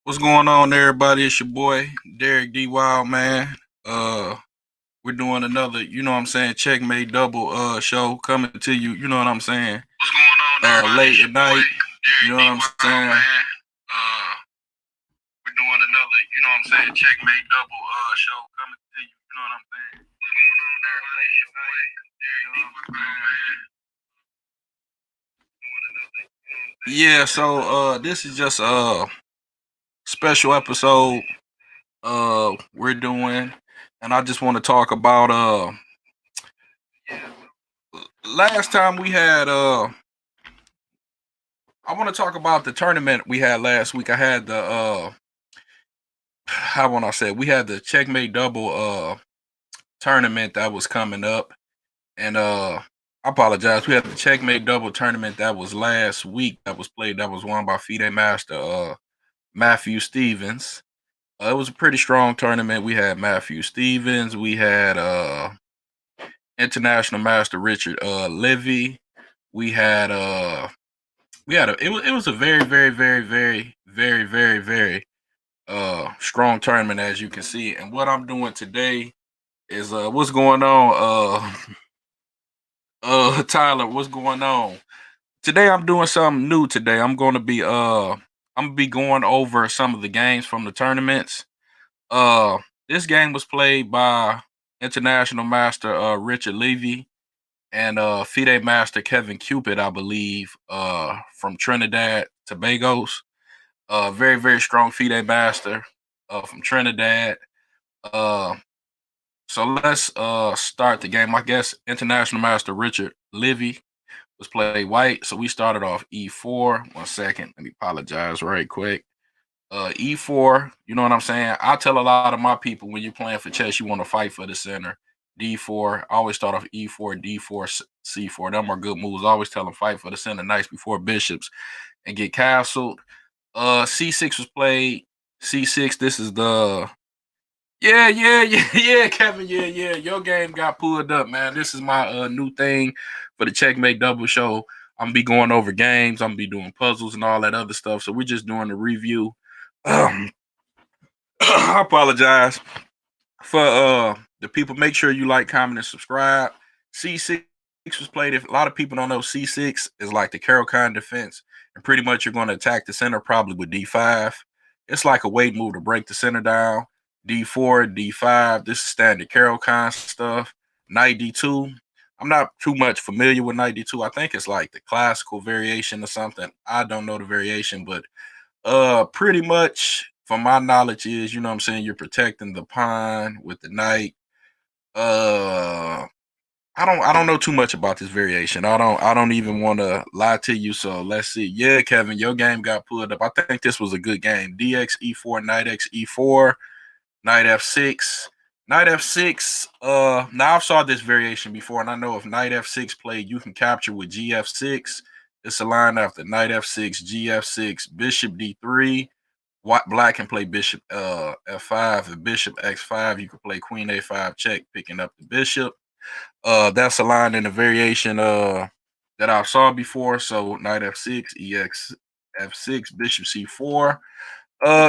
What's going on, everybody? It's your boy Derek D. Wild, man. Uh, we're doing another, Checkmate double show coming to you. You know what I'm saying? What's going on, everybody? Late at night. You know what I'm saying? We're doing another, checkmate double show coming to you. You know what I'm saying? What's going on, everybody? It's your boy, Derek D. man. Yeah. So this is just a special episode. We're doing, and I just want to talk about last time we had I want to talk about the tournament we had last week. I had the how want I say we had the Checkmate double tournament that was coming up, and I apologize. We had the Checkmate double tournament that was last week that was played, that was won by FIDE Master Matthew Stevens. It was a pretty strong tournament. We had Matthew Stevens, we had International Master Richard Levy, we had it was a very very very very very very very strong tournament, as you can see. And what I'm doing today is what's going on Tyler, what's going on? Today I'm doing something new today. I'm gonna be going over some of the games from the tournaments. This game was played by International Master Richard Levy and FIDE Master Kevin Cupid, I believe, from Trinidad Tobago's. Very, very strong FIDE Master from Trinidad. Uh so let's start the game. I guess International Master Richard Levy was played white. So we started off E4. 1 second. Let me apologize right quick. E4, you know what I'm saying? I tell a lot of my people, when you're playing for chess, you want to fight for the center. D4. I always start off E4, D4, C4. Them are good moves. I always tell them fight for the center nice before bishops and get castled. C6 was played. C6, this is the yeah, Kevin. Yeah. Your game got pulled up, man. This is my new thing for the Checkmate Double Show. I'm gonna be going over games. I'm gonna be doing puzzles and all that other stuff. So we're just doing a review. Um, I apologize for the people. Make sure you like, comment, and subscribe. C6 was played. If a lot of people don't know, C6 is like the Carol-Kine defense, and pretty much you're going to attack the center probably with D5. It's like a weight move to break the center down. D4, D5. This is standard Carol-Kine stuff. Knight D2. I'm not too much familiar with Knight D2. I think it's like the classical variation or something. I don't know the variation, but pretty much from my knowledge is, you know what I'm saying, you're protecting the pawn with the knight. Uh I don't know too much about this variation. I don't even want to lie to you. So let's see. Yeah, Kevin, your game got pulled up. I think this was a good game. DX E4, Knight X E4, Knight F6. Knight F6. Now I've saw this variation before, and I know if Knight F6 played, you can capture with GF6. It's a line after Knight F6, GF6, Bishop D3. Black can play Bishop F5 and Bishop X5. You can play Queen A5 check, picking up the bishop. That's a line in a variation that I saw before. So Knight F6, EX F6, Bishop C4.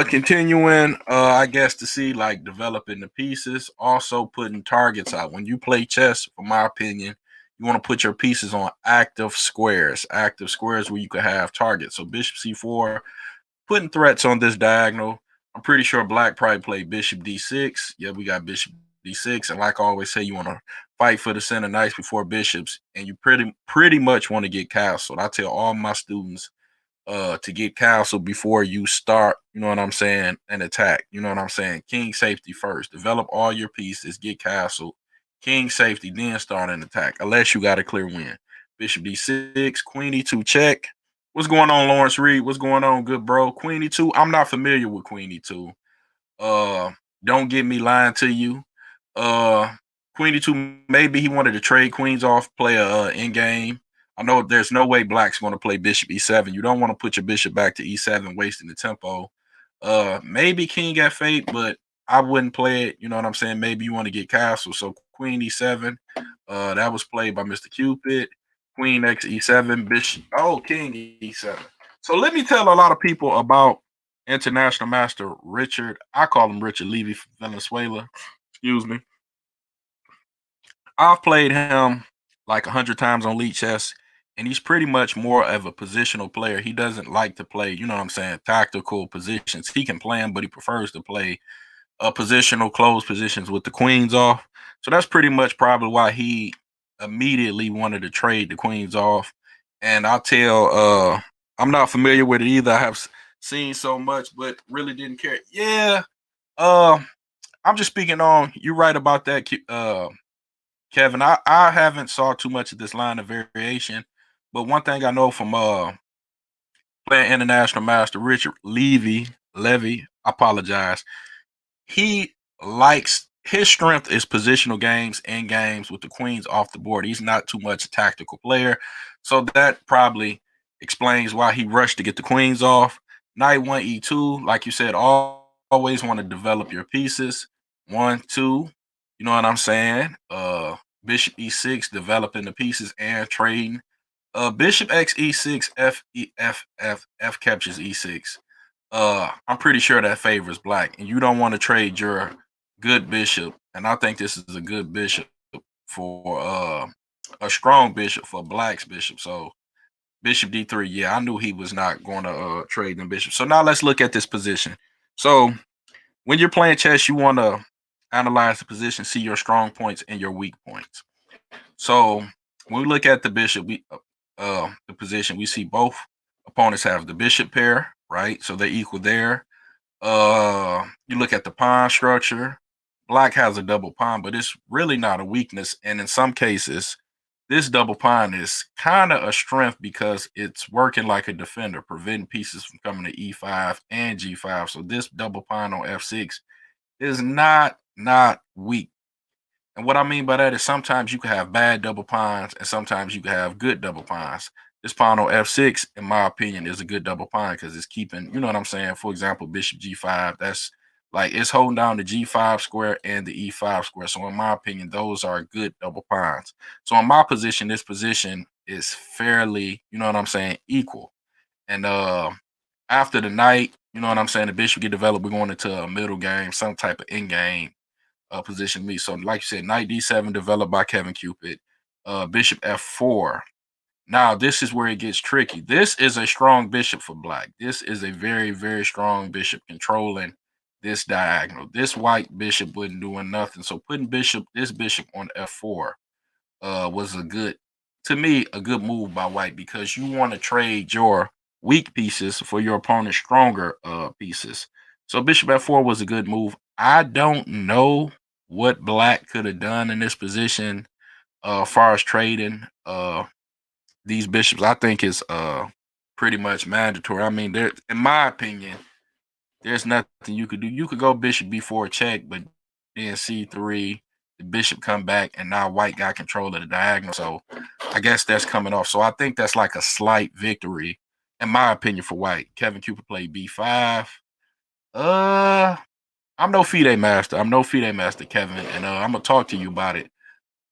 Continuing, I guess, to see like developing the pieces, also putting targets out. When you play chess, from my opinion, you want to put your pieces on active squares where you could have targets. So Bishop C4, putting threats on this diagonal. I'm pretty sure Black probably played Bishop D6. Yeah, we got Bishop D6, and like I always say, you want to fight for the center nice before bishops, and you pretty much want to get castled. I tell all my students to get castle before you start, you know what I'm saying, an attack. You know what I'm saying? King safety first. Develop all your pieces, get castle, king safety, then start an attack, unless you got a clear win. Bishop D6, Queen E2 check. What's going on, Lawrence Reed? What's going on, good bro? Queen E2. I'm not familiar with Queen E2. Uh, don't get me lying to you. Uh, Queen E2, maybe he wanted to trade queens off, play a in game. I know there's no way Black's going to play Bishop E7. You don't want to put your bishop back to E7, wasting the tempo. Maybe King F8, but I wouldn't play it. You know what I'm saying? Maybe you want to get castle. So Queen E7. That was played by Mr. Cupid. Queen X E7, Bishop. Oh, King E7. So let me tell a lot of people about International Master Richard. I call him Richard Levy from Venezuela. Excuse me. I've played him like 100 times on League Chess, and he's pretty much more of a positional player. He doesn't like to play, you know what I'm saying, tactical positions. He can play them, but he prefers to play positional closed positions with the queens off. So that's pretty much probably why he immediately wanted to trade the queens off. And I'll tell, I'm not familiar with it either. I have seen so much, but really didn't care. Yeah, uh, I'm just speaking on. You're right about that, Kevin. I haven't saw too much of this line of variation, but one thing I know from playing International Master Richard Levy, I apologize. He likes his strength is positional games and games with the queens off the board. He's not too much a tactical player, so that probably explains why he rushed to get the queens off. Knight 1 e2, like you said, always want to develop your pieces. 1 2, you know what I'm saying? Bishop e6, developing the pieces and trading. Bishop x e6, f captures e6. I'm pretty sure that favors black, and you don't want to trade your good bishop. And I think this is a good bishop for a strong bishop for black's bishop. So bishop d3, yeah, I knew he was not going to trade the bishop. So now let's look at this position. So when you're playing chess, you want to analyze the position, see your strong points and your weak points. So when we look at the bishop, the position, we see both opponents have the bishop pair, right? So they're equal there. You look at the pawn structure. Black has a double pawn, but it's really not a weakness. And in some cases, this double pawn is kind of a strength because it's working like a defender, preventing pieces from coming to e5 and g5. So this double pawn on f6 is not weak. And what I mean by that is sometimes you can have bad double pawns and sometimes you can have good double pawns. This pawn on f6, in my opinion, is a good double pawn because it's keeping, you know what I'm saying? For example, bishop g5, that's like it's holding down the g5 square and the e5 square. So in my opinion, those are good double pawns. So in my position, this position is fairly, you know what I'm saying, equal. And after the knight, you know what I'm saying, the bishop get developed, we're going into a middle game, some type of end game position me. So, like you said, knight d7 developed by Kevin Cupid. Bishop f4. Now, this is where it gets tricky. This is a strong bishop for black. This is a very, very strong bishop controlling this diagonal. This white bishop wasn't doing nothing. So putting this bishop on f4 was to me, a good move by white because you want to trade your weak pieces for your opponent's stronger pieces. So bishop f4 was a good move. I don't know what black could have done in this position as far as trading these bishops. I think it's pretty much mandatory. I mean, there, in my opinion, there's nothing you could do. You could go bishop b4 check, but then c3, the bishop come back, and now white got control of the diagonal. So I guess that's coming off. So I think that's like a slight victory, in my opinion, for white. Kevin Cooper played b5. I'm no FIDE master. Kevin, and I'm gonna talk to you about it.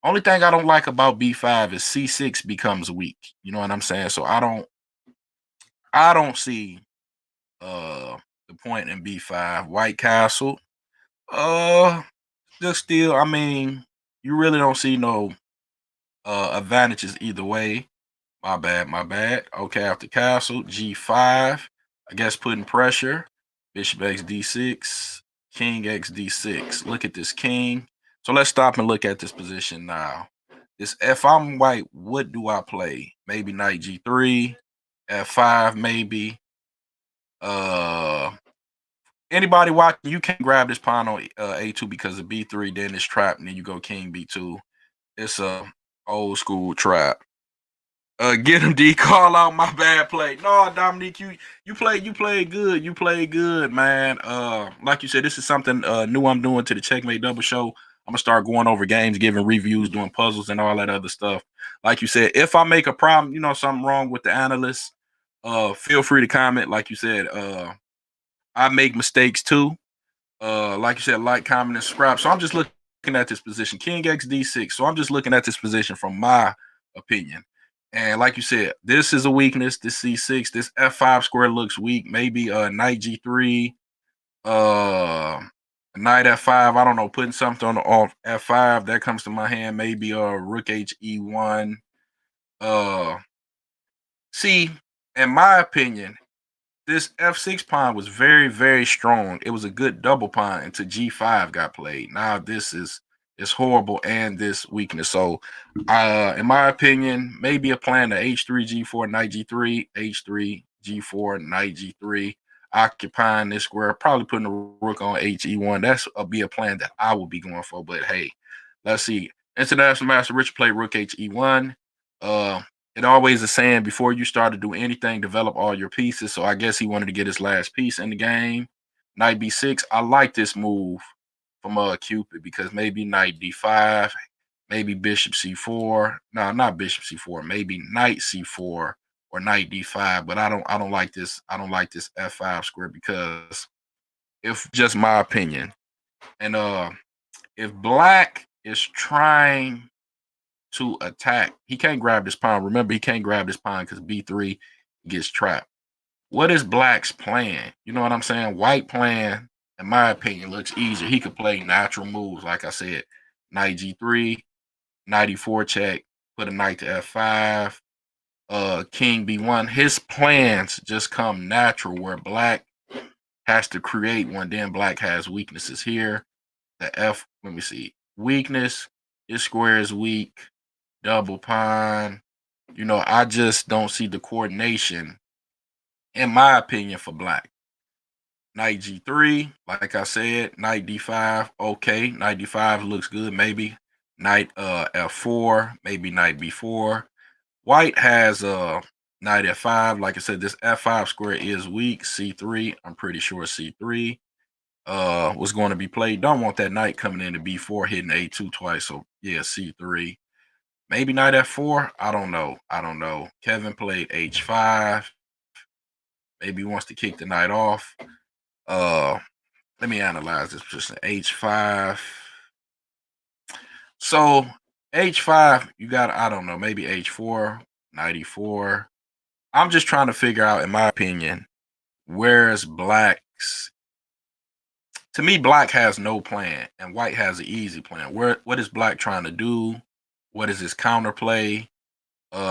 Only thing I don't like about b5 is c6 becomes weak. You know what I'm saying? So I don't see the point in b5. White castle. Just still, I mean, you really don't see no advantages either way. My bad. Okay, after castle, g5. I guess putting pressure. Bishop x d6, king x d6. Look at this king. So let's stop and look at this position now. If I'm white, what do I play? Maybe knight g3, f5, maybe. Anybody watching, you can grab this pawn on a2 because of b3, then it's trapped, and then you go king b2. It's a old school trap. Get him, D. Call out my bad play. No, Dominique, you play good. You play good, man. Like you said, this is something new I'm doing to the Checkmate Double Show. I'm gonna start going over games, giving reviews, doing puzzles, and all that other stuff. Like you said, if I make a problem, you know, something wrong with the analyst, feel free to comment. Like you said, I make mistakes too. Like you said, like, comment, and subscribe. So I'm just looking at this position, King x d6. So I'm just looking at this position from my opinion. And like you said, this is a weakness. This C6, this F5 square looks weak. Maybe knight G3, uh, knight F5. I don't know, putting something on F5 that comes to my hand. Maybe rook H E1. Uh, see, in my opinion, this F6 pawn was very, very strong. It was a good double pawn until G5 got played. Now this is horrible and this weakness. So in my opinion, maybe a plan to H3, G4, knight G3, H3, G4, knight G3, occupying this square, probably putting the rook on HE1. That's be a plan that I would be going for. But hey, let's see. International Master Richard played rook HE1. It always is saying before you start to do anything, develop all your pieces. So I guess he wanted to get his last piece in the game. Knight B6. I like this move from Cupid because maybe knight D5, maybe bishop C4. No, not bishop C4. Maybe knight C4 or knight D5. But I don't like this. I don't like this F5 square because if just my opinion. And if black is trying to attack, he can't grab this pawn. Remember, he can't grab this pawn because B3 gets trapped. What is black's plan? You know what I'm saying? White plan, in my opinion, looks easier. He could play natural moves, like I said, knight G3, knight E4 check, put a knight to F5, king B1. His plans just come natural where black has to create one. Then black has weaknesses here. The F, let me see, weakness, his square is weak. Double pawn. You know, I just don't see the coordination, in my opinion, for black. Knight G3, like I said, knight D5, okay. Knight D5 looks good, maybe. Knight F4, maybe knight B4. White has knight F5. Like I said, this F5 square is weak. C3, I'm pretty sure C3 was going to be played. Don't want that knight coming into B4, hitting A2 twice. So yeah, C3. Maybe knight F4. I don't know. I don't know. Kevin played H5. Maybe he wants to kick the knight off. Let me analyze this position. H5. So H5, you got, I don't know, maybe H4, knight E4. I'm just trying to figure out, in my opinion, where's black's. To me, black has no plan and white has an easy plan. What is black trying to do? What is his counterplay?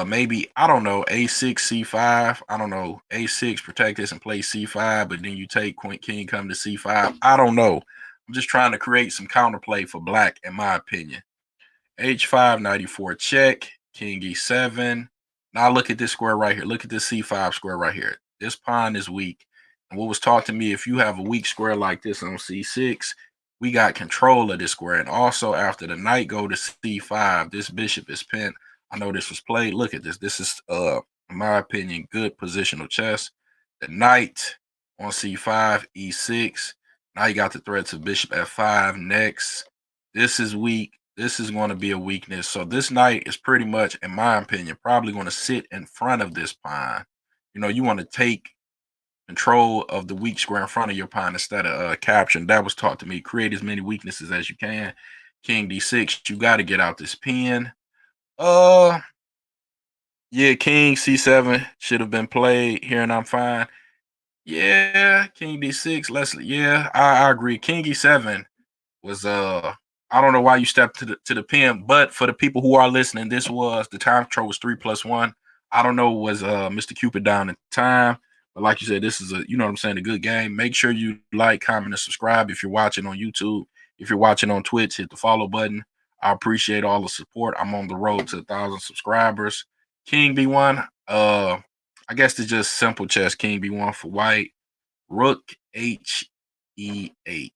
Maybe, I don't know, A6, C5. I don't know, A6, protect this and play C5, but then you take Queen King, come to C5. I don't know. I'm just trying to create some counterplay for black, in my opinion. H5, 94 check, King E7. Now look at this square right here. Look at this C5 square right here. This pawn is weak. And what was taught to me, if you have a weak square like this on C6, we got control of this square. And also after the knight go to C5, this bishop is pinned. I know this was played. Look at this. This is, in my opinion, good positional chess. The knight on C5, E6. Now you got the threats of bishop F5 next. This is weak. This is going to be a weakness. So this knight is pretty much, in my opinion, probably going to sit in front of this pawn. You know, you want to take control of the weak square in front of your pawn instead of capturing. That was taught to me. Create as many weaknesses as you can. King D6, you got to get out this pin. Yeah, King C7 should have been played here, and I'm fine. Yeah, King D6. Yeah, I agree. King E7 was I don't know why you stepped to the pin, but for the people who are listening, this was the time control was 3+1. I don't know, was Mr. Cupid down in time, but like you said, this is a, you know what I'm saying, a good game. Make sure you like, comment, and subscribe if you're watching on YouTube. If you're watching on Twitch, hit the follow button. I appreciate all the support. I'm on the road to 1,000 subscribers. King B1, I guess it's just simple chess. King B1 for white. Rook HE8.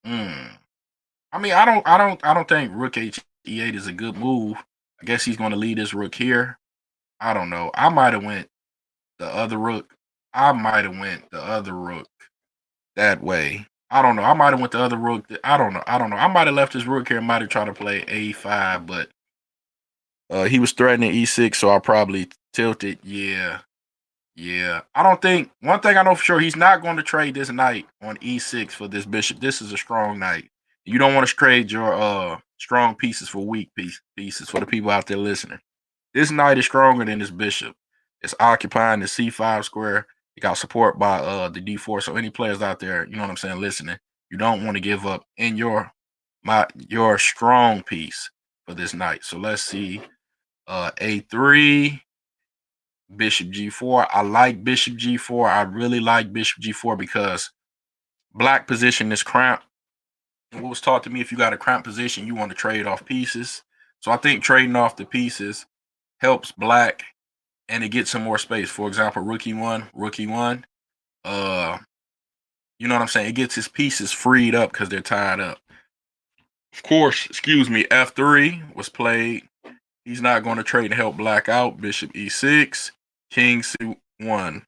I mean, I don't think Rook HE8 is a good move. I guess he's going to lead his rook here. I don't know. I might have went the other rook. I might have went the other rook that way. I don't know. I might have went the other rook. I don't know. I don't know. I might have left his rook here. Might have tried to play A5, but he was threatening E6, so I probably tilted. Yeah. Yeah. I don't think, one thing I know for sure, he's not going to trade this knight on E6 for this bishop. This is a strong knight. You don't want to trade your strong pieces for weak pieces for the people out there listening. This knight is stronger than this bishop. It's occupying the c5 square. It got support by the d4. So any players out there, you know what I'm saying, listening, you don't want to give up in your strong piece for this knight. So let's see. A3, bishop g4. I like bishop g4. I really like bishop g4 because black position is cramped. And what was taught to me, if you got a cramped position, you want to trade off pieces. So I think trading off the pieces helps black, and it gets some more space. For example, rook e1, rook e1. You know what I'm saying? It gets his pieces freed up because they're tied up. Of course, excuse me, f3 was played. He's not going to trade to help black out. Bishop e6, king c1.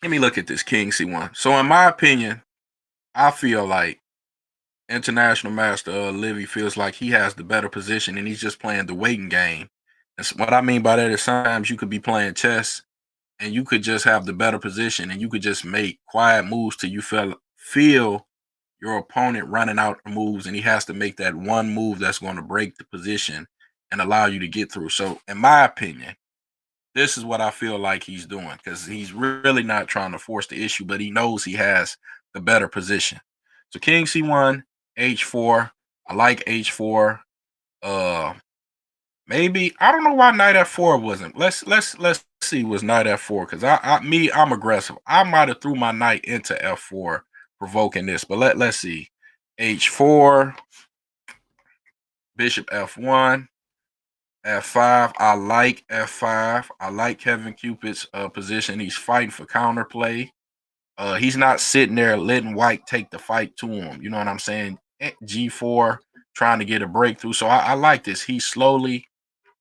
Let me look at this king c1. So in my opinion, I feel like international master Livy feels like he has the better position and he's just playing the waiting game. And what I mean by that is sometimes you could be playing chess and you could just have the better position and you could just make quiet moves till you feel your opponent running out of moves, and he has to make that one move that's going to break the position and allow you to get through. So in my opinion, this is what I feel like he's doing, because he's really not trying to force the issue, but he knows he has the better position. So king c1, h4. I like h4. Maybe I don't know why knight f4 wasn't. Let's see. Was knight f4? Because I'm aggressive. I might have threw my knight into f4, provoking this. But let's see. h4, bishop f1, f5. I like f5. I like Kevin Cupid's position. He's fighting for counterplay. He's not sitting there letting white take the fight to him. You know what I'm saying? G4, trying to get a breakthrough. So I like this. He's slowly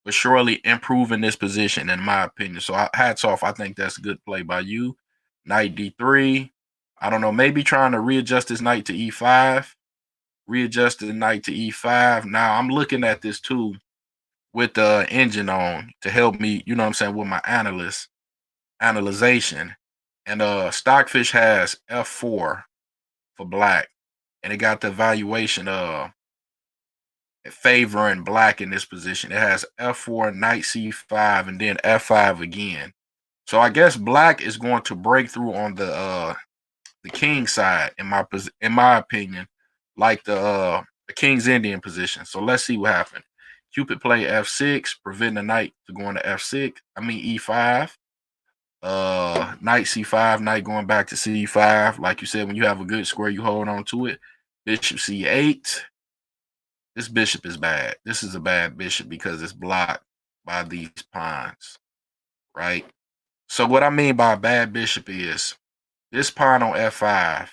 but surely improving this position, in my opinion. So hats off. I think that's a good play by you. Knight d3. I don't know. Maybe trying to readjust this knight to e5. Readjust the knight to e5. Now I'm looking at this too with the engine on to help me, you know what I'm saying, with my analyzation. And Stockfish has f4 for black. And it got the evaluation favoring black in this position. It has f4, knight c5, and then f5 again. So I guess black is going to break through on the king side, in my opinion, like the king's Indian position. So let's see what happened. Cupid play f6, preventing the knight to go into f6. I mean e5. Knight c5, knight going back to c5. Like you said, when you have a good square, you hold on to it. Bishop c8. This bishop is bad. This is a bad bishop because it's blocked by these pawns, right? So what I mean by a bad bishop is this pawn on f5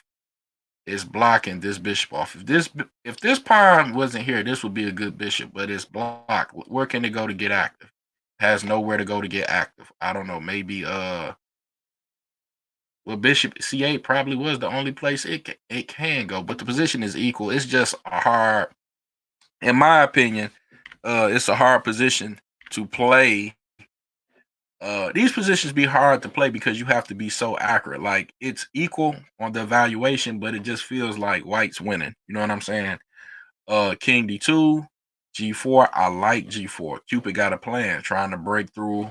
is blocking this bishop off. If this pawn wasn't here, this would be a good bishop, but it's blocked. Where can it go to get active? Has nowhere to go to get active. I don't know. Maybe well, bishop c8 probably was the only place it can go, but the position is equal. It's just a hard, in my opinion, it's a hard position to play. These positions be hard to play because you have to be so accurate. Like, it's equal on the evaluation, but it just feels like white's winning. You know what I'm saying? King d2, g4. I like g4. Cupid got a plan, trying to break through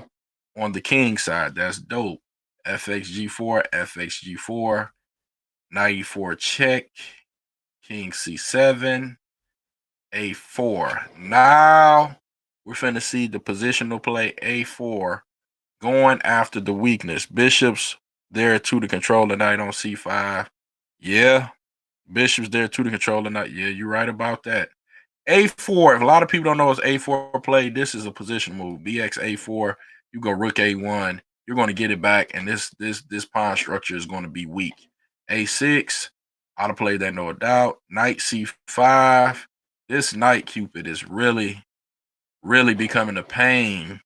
on the king side. That's dope. fx g4, fx g4, knight e4 check, king c7, a4. Now we're finna see the positional play a4, going after the weakness. Bishop's there too to control the knight on c5. Yeah, bishop's there too to control the knight. Yeah, you're right about that. a4, if a lot of people don't know it's a4 play, this is a position move. bx a4, you go rook a1, you're going to get it back, and this pawn structure is going to be weak. a6, I'd have played that, no doubt. Knight c5. This knight Cupid is really, really becoming a pain.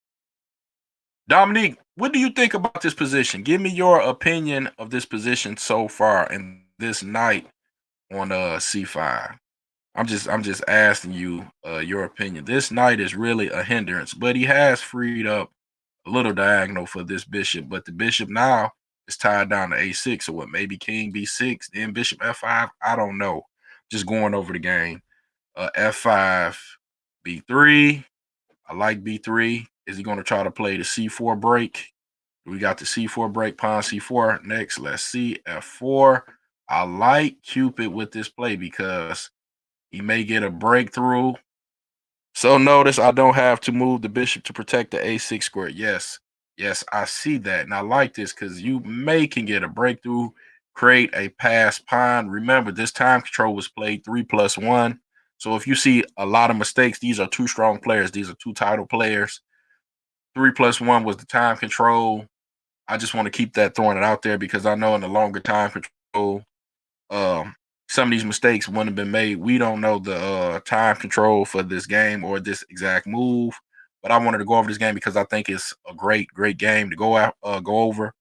Dominique, what do you think about this position? Give me your opinion of this position so far and this knight on c5. I'm just asking you your opinion. This knight is really a hindrance, but he has freed up a little diagonal for this bishop, but the bishop now is tied down to a6. So what, maybe king b6, then bishop f5? I don't know. Just going over the game. F5, B3. I like B3. Is he going to try to play the C4 break? We got the C4 break, pawn C4. Next, let's see, F4. I like Cupid with this play because he may get a breakthrough. So notice I don't have to move the bishop to protect the A6 square. Yes, I see that. And I like this because you can get a breakthrough, create a pass pawn. Remember, this time control was played 3+1. So if you see a lot of mistakes, these are two strong players. These are two title players. 3+1 was the time control. I just want to keep that throwing it out there because I know in the longer time control, some of these mistakes wouldn't have been made. We don't know the time control for this game or this exact move, but I wanted to go over this game because I think it's a great game to go over,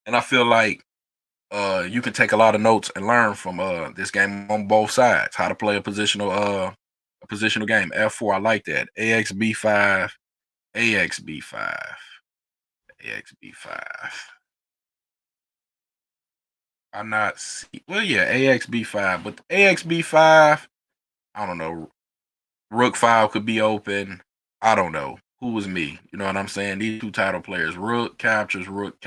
and I feel like you can take a lot of notes and learn from this game on both sides. How to play a positional game. F4, I like that. AX B5, AX B5, AX B5. I'm not see. Well, yeah, AX B5, but AX B5. I don't know. Rook 5 could be open. I don't know. Who was me? You know what I'm saying? These two title players. Rook captures. Rook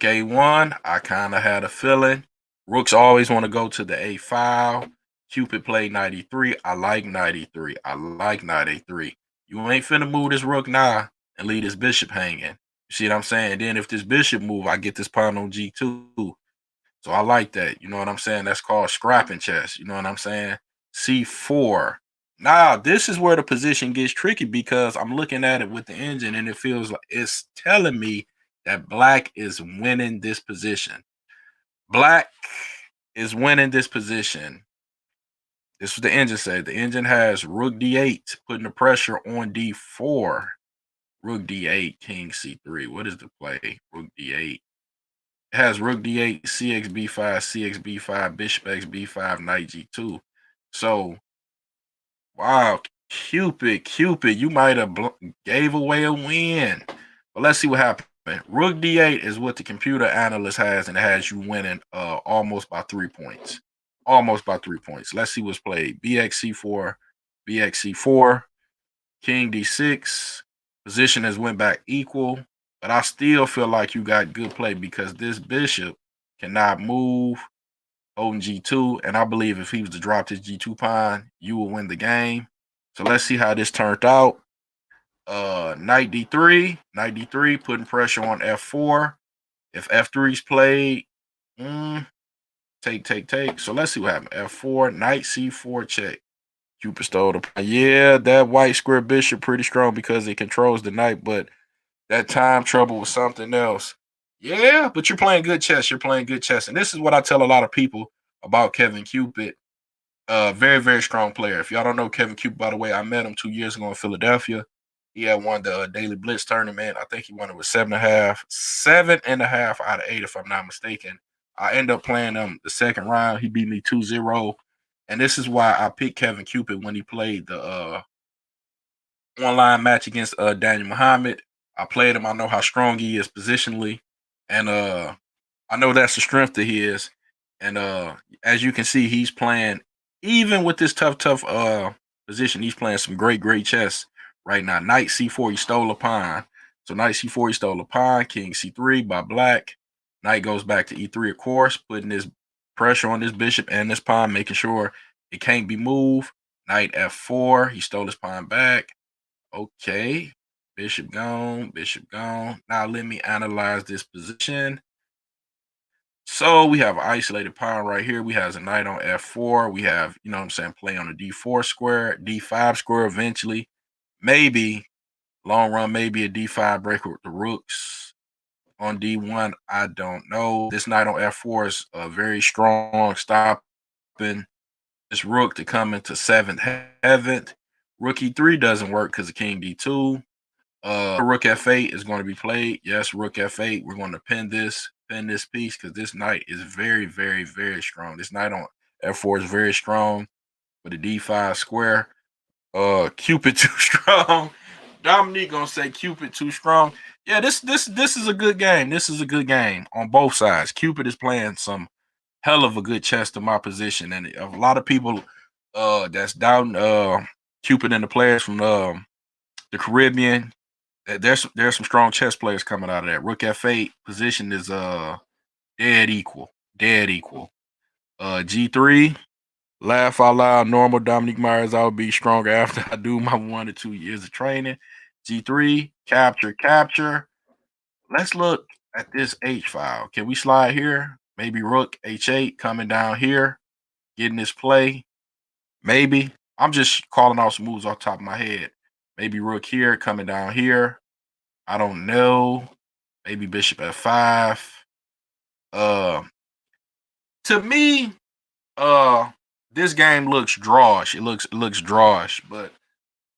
A1. I kind of had a feeling. Rooks always want to go to the A file. Cupid played 93. I like 93. I like knight A3. You ain't finna move this rook now and leave this bishop hanging. You see what I'm saying? Then if this bishop move, I get this pawn on G2. So I like that. You know what I'm saying? That's called scrapping chess. You know what I'm saying? C4. Now, this is where the position gets tricky because I'm looking at it with the engine and it feels like it's telling me that black is winning this position. Black is winning this position. This is what the engine said. The engine has rook D8, putting the pressure on D4. Rook D8, king C3. What is the play? Rook D8. It has rook D8, CX B5, CX B5, bishop X B5, knight G2. So, wow, Cupid, you might have gave away a win. But let's see what happened. Rook D8 is what the computer analyst has, and it has you winning almost by 3 points. Almost by 3 points. Let's see what's played. BX C4, BX C4, King D6. Position has went back equal. But I still feel like you got good play because this bishop cannot move holding G2. And I believe if he was to drop this G2 pawn, you will win the game. So let's see how this turned out. Knight D3, putting pressure on F4. If F3 is played, take. So let's see what happened. F4, knight C4, check. Cupid stole the pawn. Yeah, that white square bishop pretty strong because it controls the knight, but that time trouble was something else. Yeah, but you're playing good chess. And this is what I tell a lot of people about Kevin Cupid. Very, very strong player. If y'all don't know Kevin Cupid, by the way, I met him 2 years ago in Philadelphia. He had won the Daily Blitz tournament. I think he won it with 7.5 out of 8, if I'm not mistaken. I ended up playing him the second round. He beat me 2-0. And this is why I picked Kevin Cupid when he played the online match against Daniel Muhammad. I played him. I know how strong he is positionally, and I know that's the strength that he is. And as you can see, he's playing even with this tough position. He's playing some great chess right now. Knight C4, he stole a pawn. So knight C4, he stole a pawn. King C3 by black. Knight goes back to E3, of course, putting this pressure on this bishop and this pawn, making sure it can't be moved. Knight F4, he stole his pawn back. Okay, bishop gone. Now let me analyze this position. So we have an isolated pawn right here. We have a knight on F4. We have, you know what I'm saying, play on the D4 square, D5 square eventually. Maybe, long run, maybe a D5 breaker with the rooks on D1. I don't know. This knight on F4 is very strong, stopping this rook to come into 7th heaven. Rook E3 doesn't work because of King D2. Rook F8 is going to be played. Yes, Rook F8. We're going to pin this piece because this knight is very, very, very strong. This knight on F4 is very strong with a D5 square. Cupid too strong. Dominique gonna say Cupid too strong. Yeah, this is a good game. This is a good game on both sides. Cupid is playing some hell of a good chess to my position, and a lot of people that's doubting Cupid and the players from the Caribbean. There's some strong chess players coming out of that. Rook F8 position is dead equal. Dead equal. G3, laugh out loud, normal Dominique Myers, I'll be stronger after I do my 1 to 2 years of training. G3, capture. Let's look at this H file. Can we slide here? Maybe Rook H8 coming down here, getting this play. Maybe. I'm just calling out some moves off the top of my head. Maybe Rook here, coming down here. I don't know. Maybe Bishop F5. To me, this game looks drawish. It looks drawish, but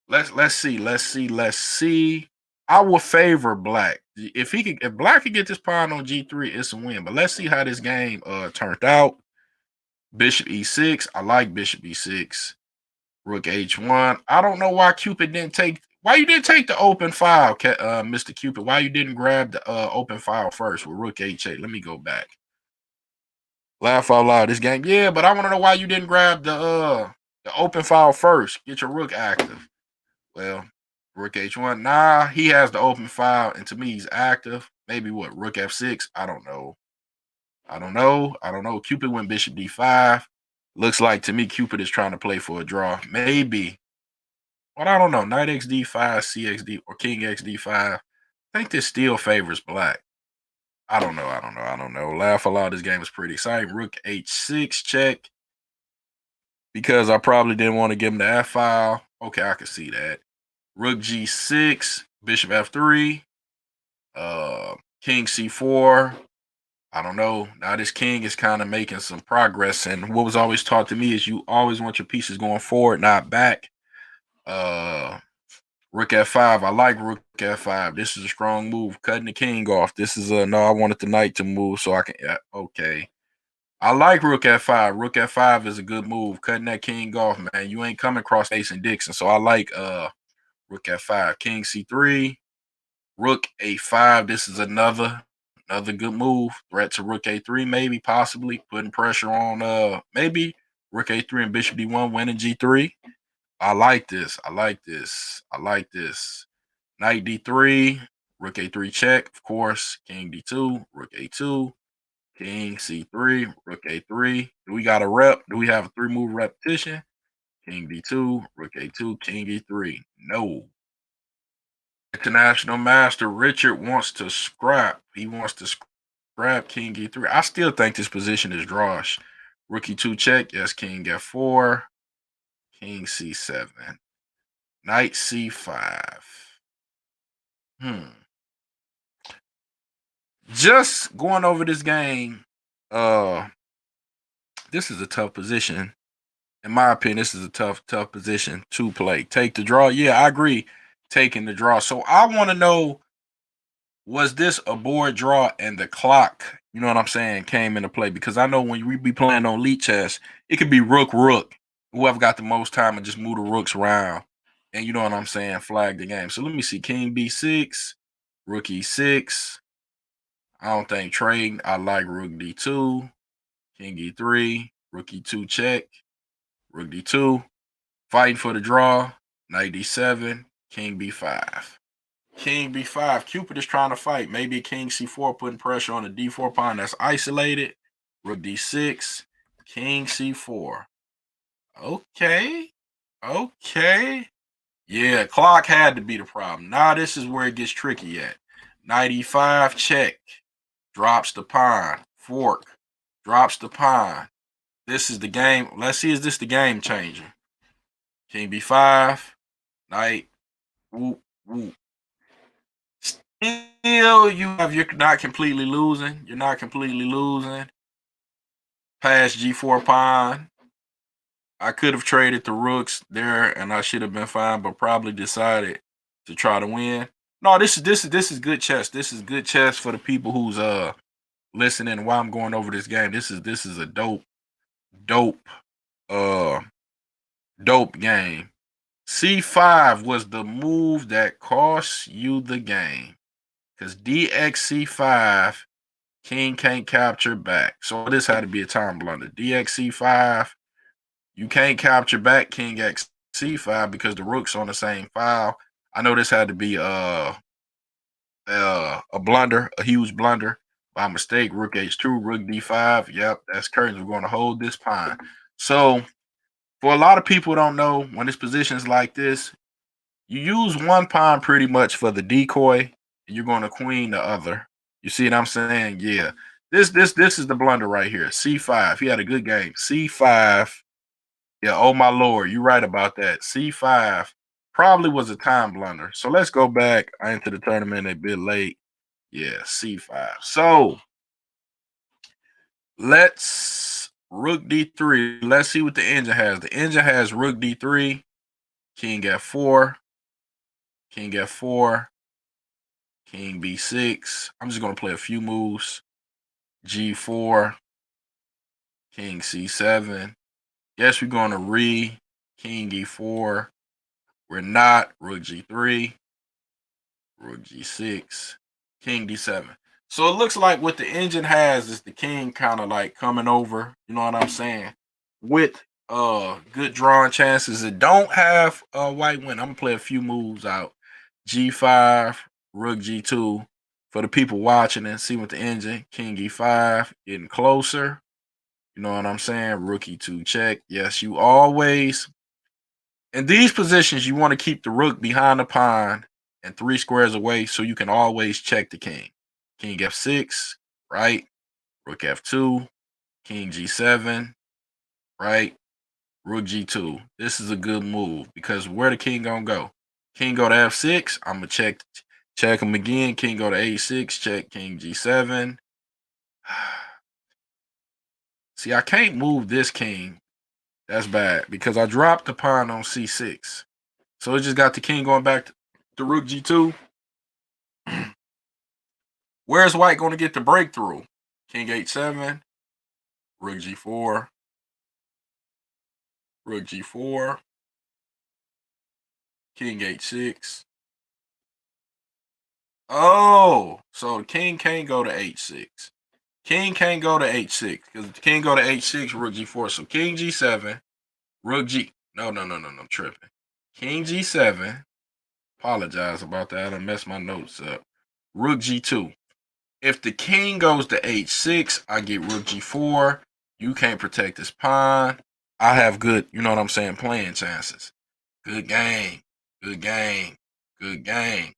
let's see. I will favor black. If black could get this pawn on G3, it's a win. But let's see how this game turned out. Bishop E6. I like Bishop E6. Rook H1. I don't know why Cupid didn't take. Why you didn't take the open file, Mr. Cupid? Why you didn't grab the open file first with Rook H8? Let me go back. Laugh out loud. This game, yeah, but I want to know why you didn't grab the open file first. Get your Rook active. Well, Rook H1. Nah, he has the open file, and to me, he's active. Maybe what? Rook F6. I don't know. Cupid went Bishop D5. Looks like to me Cupid is trying to play for a draw. Maybe. But I don't know. Knight X D5, CXD, or King X D5. I think this still favors black. I don't know. Laugh aloud. This game is pretty exciting. Rook H6 check. Because I probably didn't want to give him the F file. Okay, I can see that. Rook G6, Bishop F3, King C4. I don't know. Now this king is kind of making some progress. And what was always taught to me is you always want your pieces going forward, not back. Rook F5. I like Rook F5. This is a strong move. Cutting the king off. This is no, I wanted the knight to move so I can, okay. I like Rook F5. Rook F5 is a good move. Cutting that king off, man. You ain't coming across Ace and Dixon. So I like Rook F5. King C3. Rook A5. This is another good move. Threat to Rook A3, maybe, possibly. Putting pressure on maybe Rook A3 and Bishop D1 winning G3. I like this. Knight D3, Rook A3 check, of course. King D2, Rook A2, King C3, Rook A3. Do we got a rep? Do we have a 3-move repetition? King D2, Rook A2, King E3. No. International Master Richard wants to scrap. He wants to scrap King E3. I still think this position is drawish. Rook E2 check. Yes, King F4. King C7. Knight C5. Just going over this game, this is a tough position. In my opinion, this is a tough position to play. Take the draw. Yeah, I agree. Taking the draw. So I want to know, was this a board draw and the clock, you know what I'm saying, came into play? Because I know when we be playing on Elite Chess, it could be rook. Whoever got the most time and just move the rooks around. And you know what I'm saying, flag the game. So let me see. King B6, Rook E6. I don't think trading. I like Rook D2, King E3, Rook E2 check, Rook D2. Fighting for the draw, Knight D7, King B5. King B5. Cupid is trying to fight. Maybe King C4 putting pressure on the D4 pawn that's isolated. Rook D6, King C4. Okay. Yeah, clock had to be the problem. Now this is where it gets tricky at. Knight E5, check. Drops the pawn. Fork. Drops the pawn. This is the game. Let's see, is this the game changer? King B5. Knight. Whoop. Still, you're not completely losing. Past G4 pawn. I could have traded the rooks there, and I should have been fine, but probably decided to try to win. No, this is good chess. This is good chess for the people who's listening while I'm going over this game. This is a dope game. C5 was the move that cost you the game. Because DX C5, king can't capture back. So this had to be a time blunder. DX C5, you can't capture back, King X c5 because the rook's on the same file. I know this had to be a blunder, a huge blunder by mistake. Rook h2, rook d5. Yep, that's curtains. We're going to hold this pawn. So for a lot of people don't know, when it's positions like this, you use one pawn pretty much for the decoy, and you're going to queen the other. You see what I'm saying? Yeah. This is the blunder right here. c5. He had a good game. c5. Yeah, oh my lord, you're right about that. c5 probably was a time blunder. So let's go back. I entered the tournament a bit late. Yeah, c5. So let's rook d3. Let's see what the engine has. The engine has rook d3, king f4, king f4, king b6. I'm just going to play a few moves. g4, king c7. Guess we're going to king e4. We're not. Rook g3, rook g6, king d7. So it looks like what the engine has is the king kind of like coming over, you know what I'm saying, with good drawing chances. It don't have a white win. I'm gonna play a few moves out. g5, rook g2 for the people watching and see what the engine. King e5 getting closer, you know what I'm saying. Rook e2 check. Yes, you always in these positions you want to keep the rook behind the pawn and 3 squares away so you can always check the king. King f6, right? Rook f2, king g7, right? Rook g2. This is a good move because where the king gonna go? King go to f6. I'm gonna check him again. King go to a6. Check king g7. See, I can't move this king. That's bad because I dropped the pawn on c6. So it just got the king going back to rook g2. Where's white going to get the breakthrough? King h7, rook g4, rook g4, king h6. Oh, so the king can't go to h6. King can't go to h6 because the king go to h6, rook g4. So king g7, rook g. No, I'm tripping. King g7. Apologize about that. I messed my notes up. Rook g2. If the king goes to h6, I get rook g4. You can't protect this pawn. I have good, you know what I'm saying, playing chances. Good game. Good game. Good game.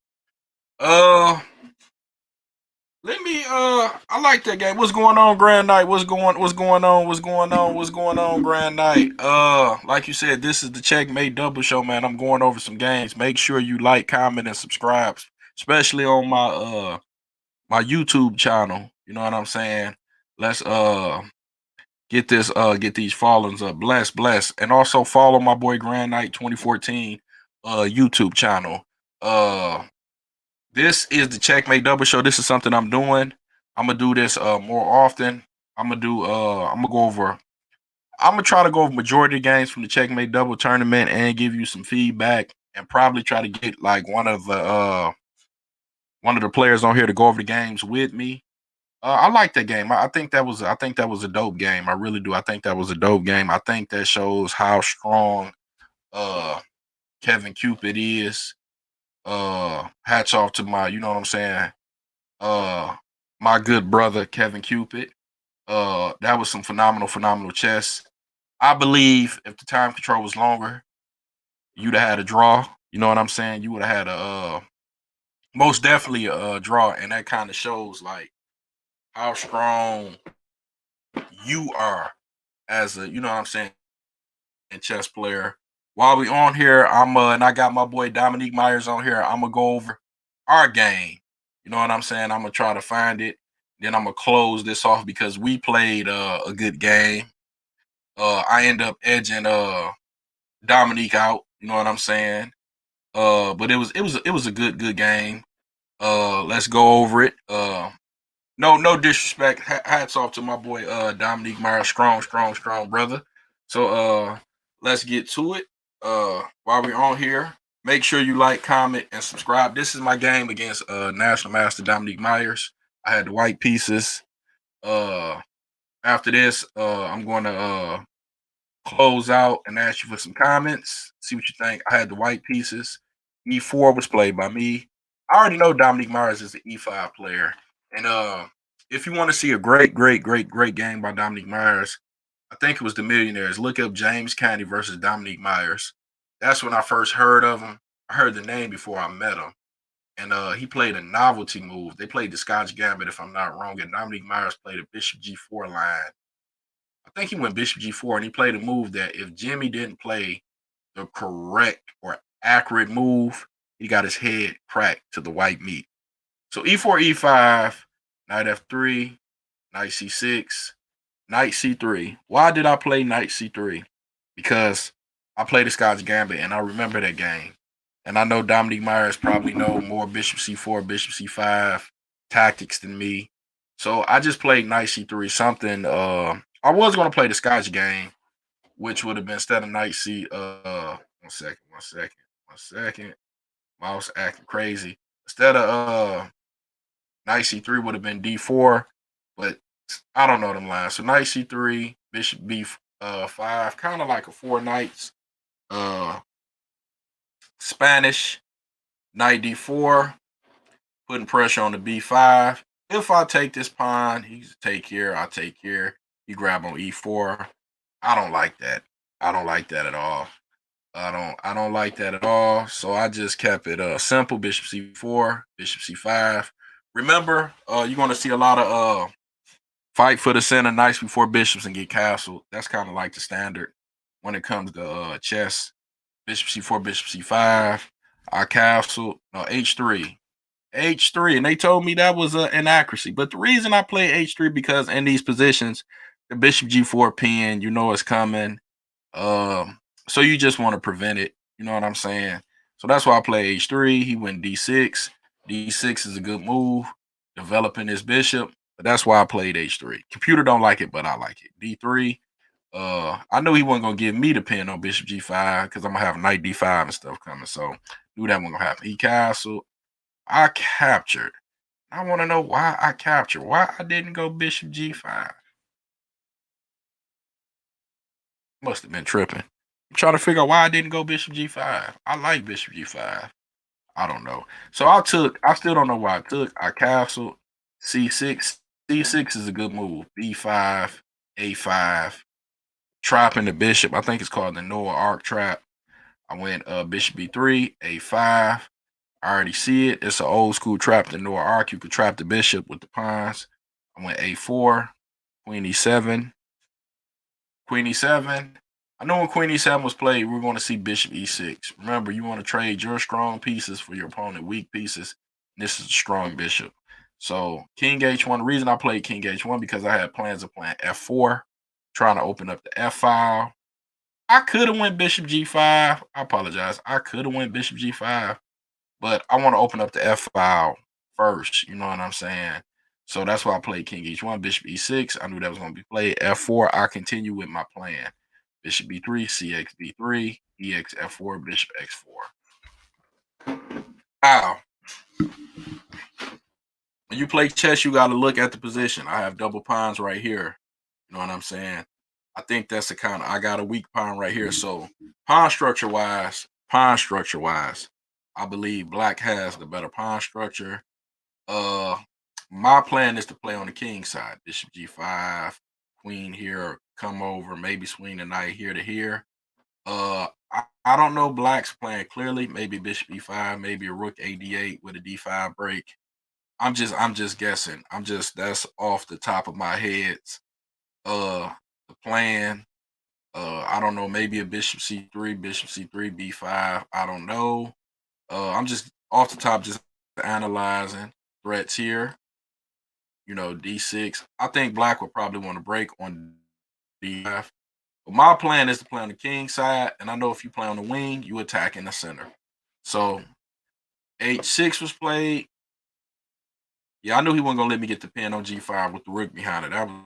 I like that game. What's going on, Grand Knight? What's going on, Grand Knight? Like you said, this is the Checkmate Double Show, man. I'm going over some games. Make sure you like, comment, and subscribe, especially on my YouTube channel. You know what I'm saying? Let's get these followings up. Bless. And also follow my boy Grand Knight 2014 YouTube channel. This is the Checkmate Double Show. This is something I'm doing. I'm gonna do this more often. I'm gonna try to go over majority of games from the Checkmate Double tournament and give you some feedback and probably try to get like one of the players on here to go over the games with me. I like that game. I think that was a dope game. I really do. I think that was a dope game. I think that shows how strong Kevin Cupid is. Hats off to my, you know what I'm saying, my good brother Kevin Cupid. That was some phenomenal chess. I believe if the time control was longer, you'd have had a draw. You know what I'm saying? You would have had a most definitely a draw, and that kind of shows like how strong you are as a, you know what I'm saying, chess player. While we on here, and I got my boy Dominique Myers on here. I'm gonna go over our game. You know what I'm saying? I'm gonna try to find it. Then I'm gonna close this off because we played a good game. I end up edging Dominique out. You know what I'm saying? But it was a good game. Let's go over it. No disrespect. Hats off to my boy Dominique Myers, strong brother. So let's get to it. While we're on here, make sure you like, comment, and subscribe. This is my game against National Master Dominique Myers. I had the white pieces. After this, I'm going to close out and ask you for some comments. See what you think. I had the white pieces. E4 was played by me. I already know Dominique Myers is the E5 player. And if you want to see a great game by Dominique Myers, I think it was the Millionaires. Look up James Caney versus Dominique Myers. That's when I first heard of him. I heard the name before I met him. And he played a novelty move. They played the Scotch Gambit, if I'm not wrong. And Dominique Myers played a Bishop G4 line. I think he went Bishop G4, and he played a move that if Jimmy didn't play the correct or accurate move, he got his head cracked to the white meat. So E4, E5, knight F3, knight C6, knight C3. Why did I play knight C3? Because I played the Scotch Gambit, and I remember that game. And I know Dominique Myers probably know more Bishop C4, Bishop C5 tactics than me. So I just played knight C3, something. I was going to play the Scotch game, which would have been instead of knight C. One second. Mouse acting crazy. Instead of knight C3 would have been D4, but I don't know them lines. So knight C3, Bishop B5, kind of like a four knights. Spanish, knight D4, putting pressure on the B5. If I take this pawn, he's take here, I take here. You grab on E4. I don't like that. I don't like that at all. I don't like that at all. So I just kept it simple. Bishop C4, Bishop C5. Remember, you're gonna see a lot of fight for the center knights before bishops and get castled. That's kind of like the standard when it comes to chess. Bishop C4, Bishop C5. I castled. No, H3. H3, and they told me that was an inaccuracy. But the reason I play H3 because in these positions, the Bishop G4 pin, you know it's coming. So you just want to prevent it. You know what I'm saying? So that's why I play H3. He went D6. D6 is a good move, developing his bishop. But that's why I played H3. Computer don't like it, but I like it. D3. I knew he wasn't gonna give me the pin on Bishop G5 because I'm gonna have Knight D5 and stuff coming. So knew that wasn't gonna happen. He castled. I captured. I want to know why I captured. Why I didn't go Bishop G5. Must have been tripping. I'm trying to figure out why I didn't go Bishop G5. I like Bishop G5. I don't know. So I still don't know why I took. I castled C6. C6 is a good move. B5, A5, trapping the bishop. I think it's called the Noah Ark trap. I went Bishop B3, A5. I already see it. It's an old school trap, the Noah Ark. You could trap the bishop with the pawns. I went A4, Queen E7, Queen E7. I know when Queen E7 was played, we are going to see Bishop E6. Remember, you want to trade your strong pieces for your opponent weak pieces. This is a strong bishop. So King H1. The reason I played King H1 because I had plans of playing F4, trying to open up the F file. I could have went Bishop G5. I apologize. I could have went Bishop G5, but I want to open up the F file first. You know what I'm saying? So that's why I played King H1, Bishop E6. I knew that was going to be played. F4, I continue with my plan. Bishop B3, CX B3, EX F4, Bishop X4. Now, when you play chess, you got to look at the position. I have double pawns right here. You know what I'm saying? I think that's the kind of, I got a weak pawn right here. So pawn structure wise, I believe black has the better pawn structure. My plan is to play on the king side. Bishop G5, queen here, come over, maybe swing the knight here to here. I don't know black's plan clearly. Maybe Bishop E5, maybe a Rook AD8 with a D5 break. I'm just guessing. That's off the top of my head. The plan. I don't know, maybe a Bishop C3, Bishop C3, B5. I don't know. I'm just off the top, just analyzing threats here. You know, D6. I think black would probably want to break on D5. But my plan is to play on the king side, and I know if you play on the wing, you attack in the center. So H6 was played. Yeah, I knew he wasn't gonna let me get the pin on G5 with the rook behind it. That was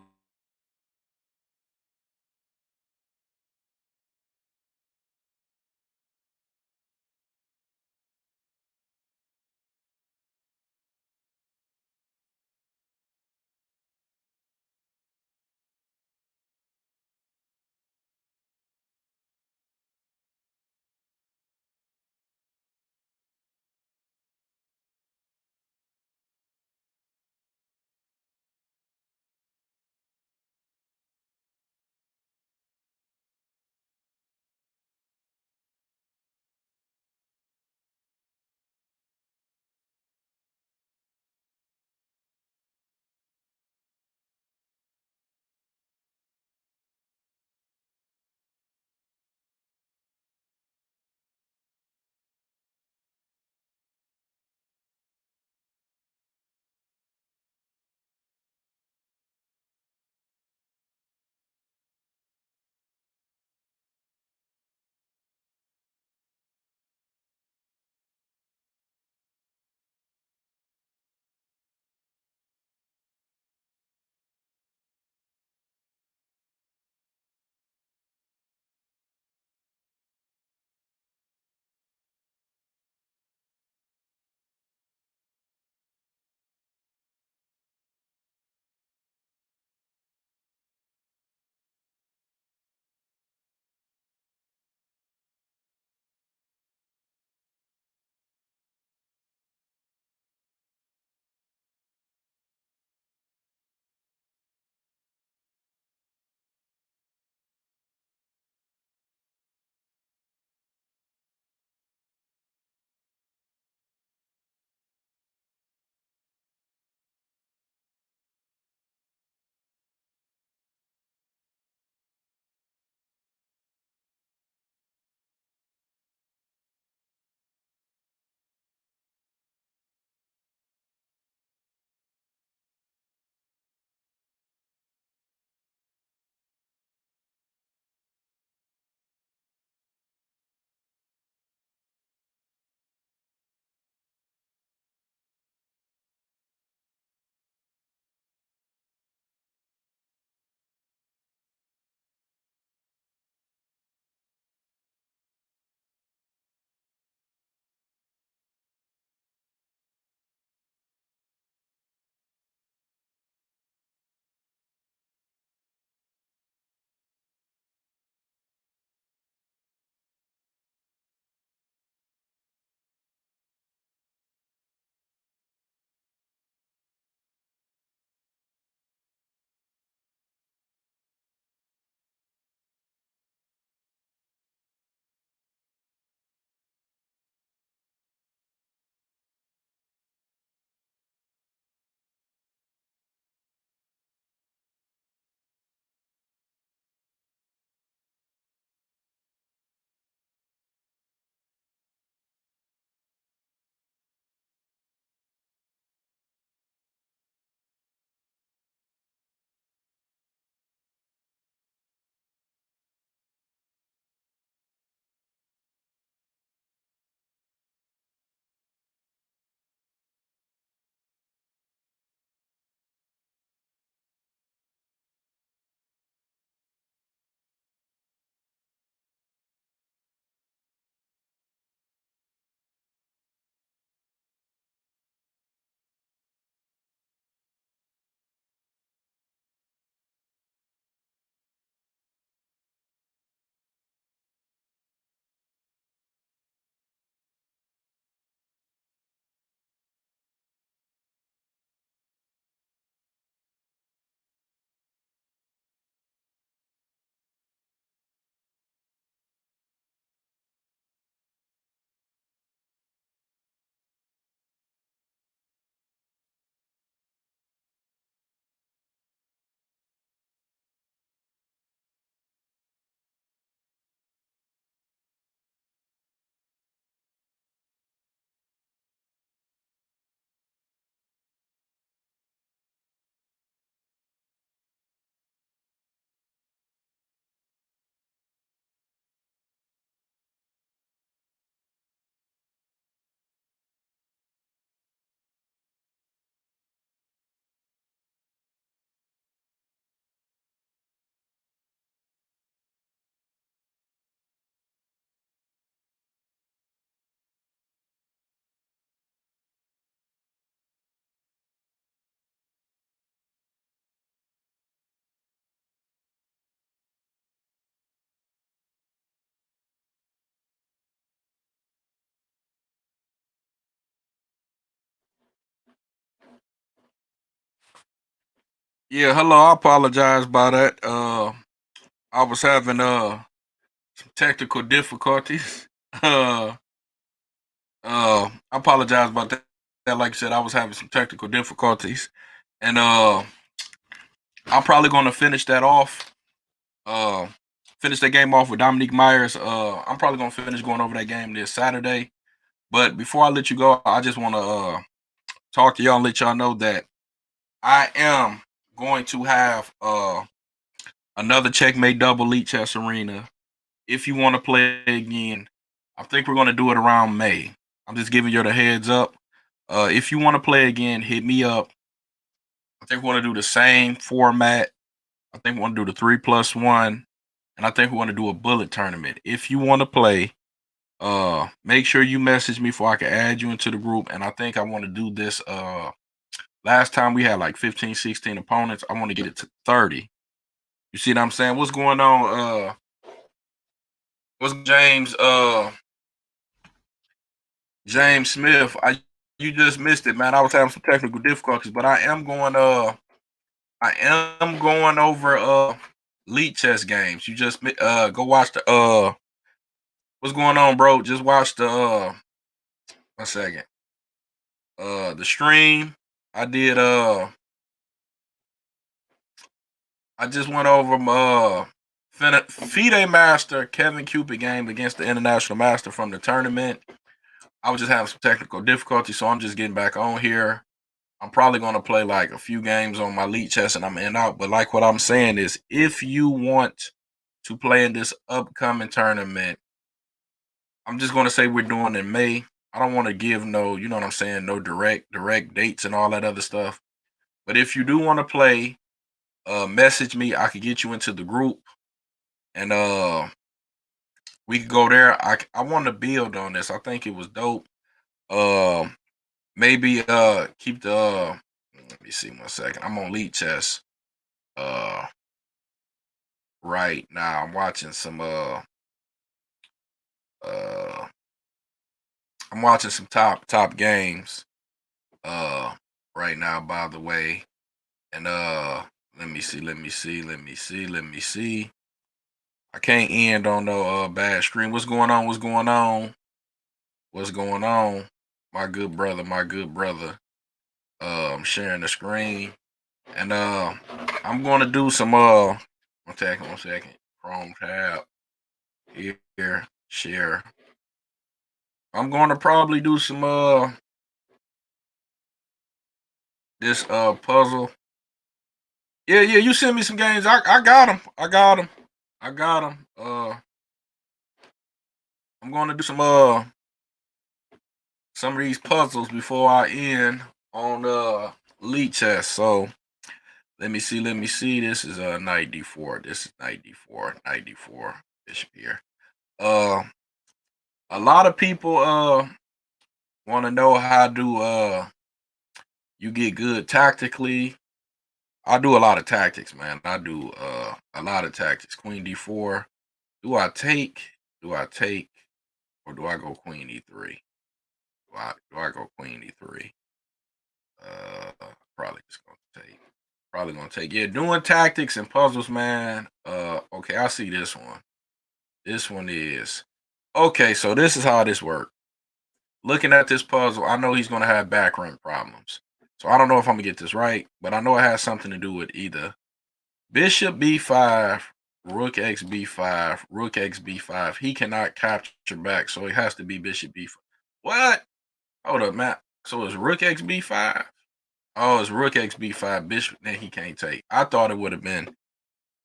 Yeah, hello. I apologize about that. I was having some technical difficulties. I apologize about that. Like I said, I was having some technical difficulties, and I'm probably going to finish that off. Uh, finish that game off with Dominique Myers. I'm probably going to finish going over that game this Saturday. But before I let you go, I just want to talk to y'all and let y'all know that I am going to have another Checkmate Double Elite Chess Arena. If you want to play again, I think we're going to do it around May. I'm just giving you the heads up. If you want to play again, hit me up. I think we want to do the same format. I think we want to do the 3+1, and I think we want to do a bullet tournament. If you want to play, make sure you message me so I can add you into the group. And I think I want to do this. Last time we had like 15, 16 opponents. I want to get it to 30. You see what I'm saying? What's going on? What's James? James Smith. You just missed it, man. I was having some technical difficulties, but I am going. I am going over elite chess games. You just go watch the what's going on, bro? Just watch the 1 second. The stream. I did I just went over FIDE Master Kevin Cupid game against the International Master from the tournament. I was just having some technical difficulty, so I'm just getting back on here. I'm probably going to play like a few games on my elite chess and I'm in out. But like what I'm saying is, if you want to play in this upcoming tournament, I'm just going to say we're doing in May. I don't want to give no, you know what I'm saying, no direct dates and all that other stuff. But if you do want to play, message me. I could get you into the group, and we could go there. I want to build on this. I think it was dope. Maybe keep the let me see 1 second. I'm on lead chess. Right now I'm watching some uh I'm watching some top games right now, by the way. And let me see. I can't end on no bad stream. What's going on? My good brother, I'm sharing the screen. And I'm gonna do some 1 second. Chrome tab here, share. I'm gonna probably do some this puzzle. Yeah, you send me some games. I got them. I'm gonna do some of these puzzles before I end on elite chess. So let me see. This is knight d4. This is knight d4. Bishop here. A lot of people want to know how do you get good tactically. I do a lot of tactics, man. I do a lot of tactics. Queen d4. Do I take? Or do I go queen e3? Do I go queen e3? Probably just gonna take. Probably gonna take. Yeah, doing tactics and puzzles, man. Okay, I see this one. This one is okay. So this is how this works. Looking at this puzzle, I know he's gonna have back rank problems. So I don't know if I'm gonna get this right, but I know it has something to do with either bishop b5, rook x b5, rook x b5. He cannot capture back, so it has to be bishop b5. What? Hold up, Matt. So it's rook x b5? Oh, it's rook x b5, bishop. Then he can't take. I thought it would have been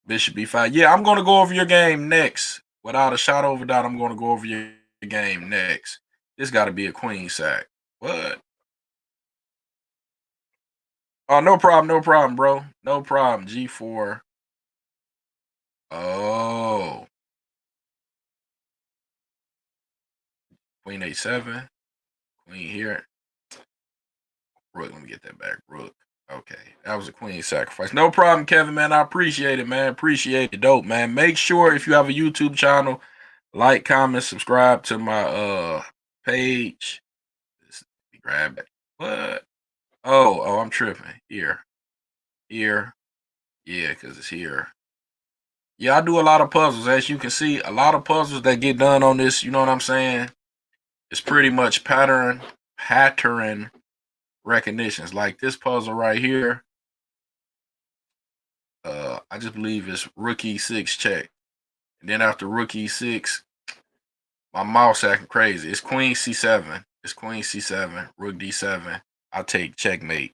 bishop b5. Yeah, I'm going to go over your game next. Without a shot over doubt, I'm going to go over your game next. This got to be a queen sack. What? Oh, no problem, bro. No problem. G4. Oh. Queen a7. Queen here. Rook, let me get that back. Rook. Okay, that was a queen sacrifice. No problem, Kevin, man. I appreciate it, man. Appreciate it. Dope, man. Make sure if you have a YouTube channel, like, comment, subscribe to my page. Let me grab it. What? Oh, I'm tripping. Here. Yeah, because it's here. Yeah, I do a lot of puzzles. As you can see, a lot of puzzles that get done on this, you know what I'm saying? It's pretty much pattern recognitions. Like this puzzle right here. I just believe it's Rook E6 check. And then after Rook E6, my mouse acting crazy. It's Queen C7. It's Queen C7, Rook D7. I take checkmate.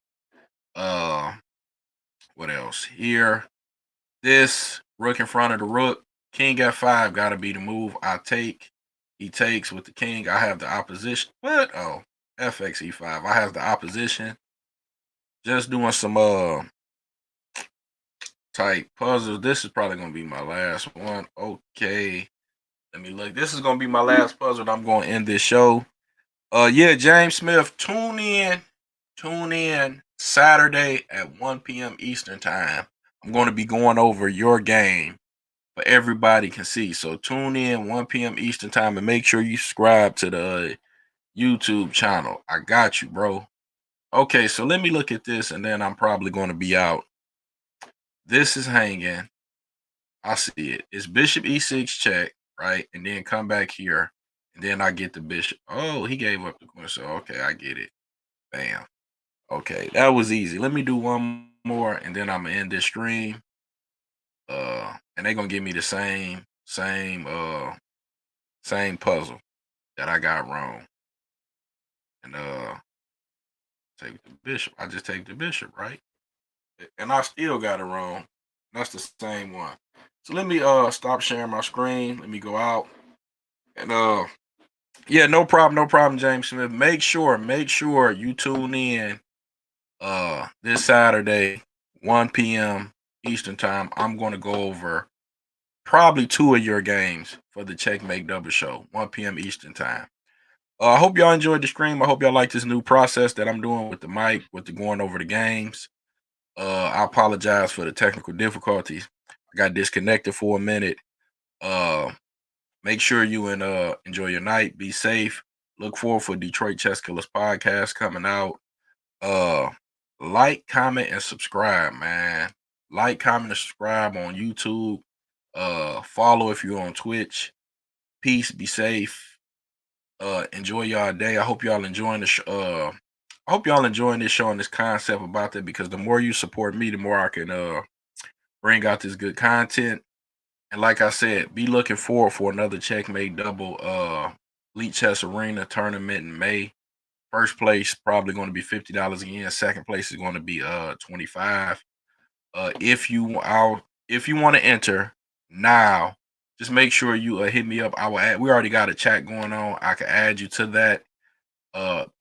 What else? Here, this Rook in front of the Rook. King F5 gotta be the move. I take. He takes with the king. I have the opposition. What? Oh, FX E5. I have the opposition. Just doing some type puzzles. This is probably gonna be my last one. Okay. Let me look. This is gonna be my last puzzle. And I'm gonna end this show. Yeah, James Smith, tune in. Tune in Saturday at 1 p.m. Eastern time. I'm gonna be going over your game for everybody can see. So tune in 1 p.m. Eastern time and make sure you subscribe to the YouTube channel. I got you, bro. Okay, so let me look at this and then I'm probably going to be out. This is hanging. I see it. It's Bishop E6 check, right? And then come back here. And then I get the bishop. Oh, he gave up the queen. So, okay, I get it. Bam. Okay, that was easy. Let me do one more and then I'm going to end this stream. And they're going to give me the same puzzle that I got wrong. And take the bishop. I just take the bishop, right? And I still got it wrong. That's the same one. So let me stop sharing my screen. Let me go out. And yeah, no problem, James Smith. Make sure you tune in this Saturday, 1 p.m. Eastern time. I'm gonna go over probably 2 of your games for the Checkmate Double Show, 1 p.m. Eastern time. I hope y'all enjoyed the stream. I hope y'all like this new process that I'm doing with the mic, with the going over the games. I apologize for the technical difficulties. I got disconnected for a minute. Make sure you enjoy your night. Be safe. Look forward for Detroit Chess Killers podcast coming out. Like, comment, and subscribe, man. Like, comment, and subscribe on YouTube. Follow if you're on Twitch. Peace. Be safe. Enjoy y'all day. I hope y'all enjoying the show. I hope y'all enjoying this show and this concept about that, because the more you support me, the more I can bring out this good content. And like I said, be looking forward for another Checkmate Double Elite Chess Arena tournament in May. First place probably going to be $50 again. Second place is going to be $25. If you want to enter now, just make sure you hit me up. I will add. We already got a chat going on. I can add you to that.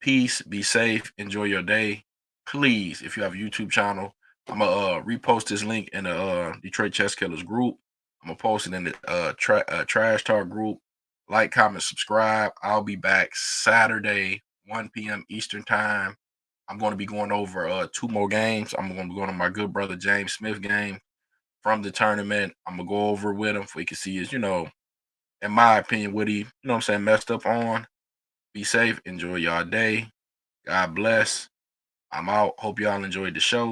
Peace. Be safe. Enjoy your day. Please, if you have a YouTube channel, I'm gonna repost this link in the Detroit Chess Killers group. I'm gonna post it in the Trash Talk group. Like, comment, subscribe. I'll be back Saturday, 1 p.m. Eastern time. I'm going to be going over 2 more games. I'm going to be going to my good brother James Smith game from the tournament. I'm gonna go over with him so he can see his, in my opinion, what he, messed up on. Be safe. Enjoy y'all day. God bless. I'm out. Hope y'all enjoyed the show.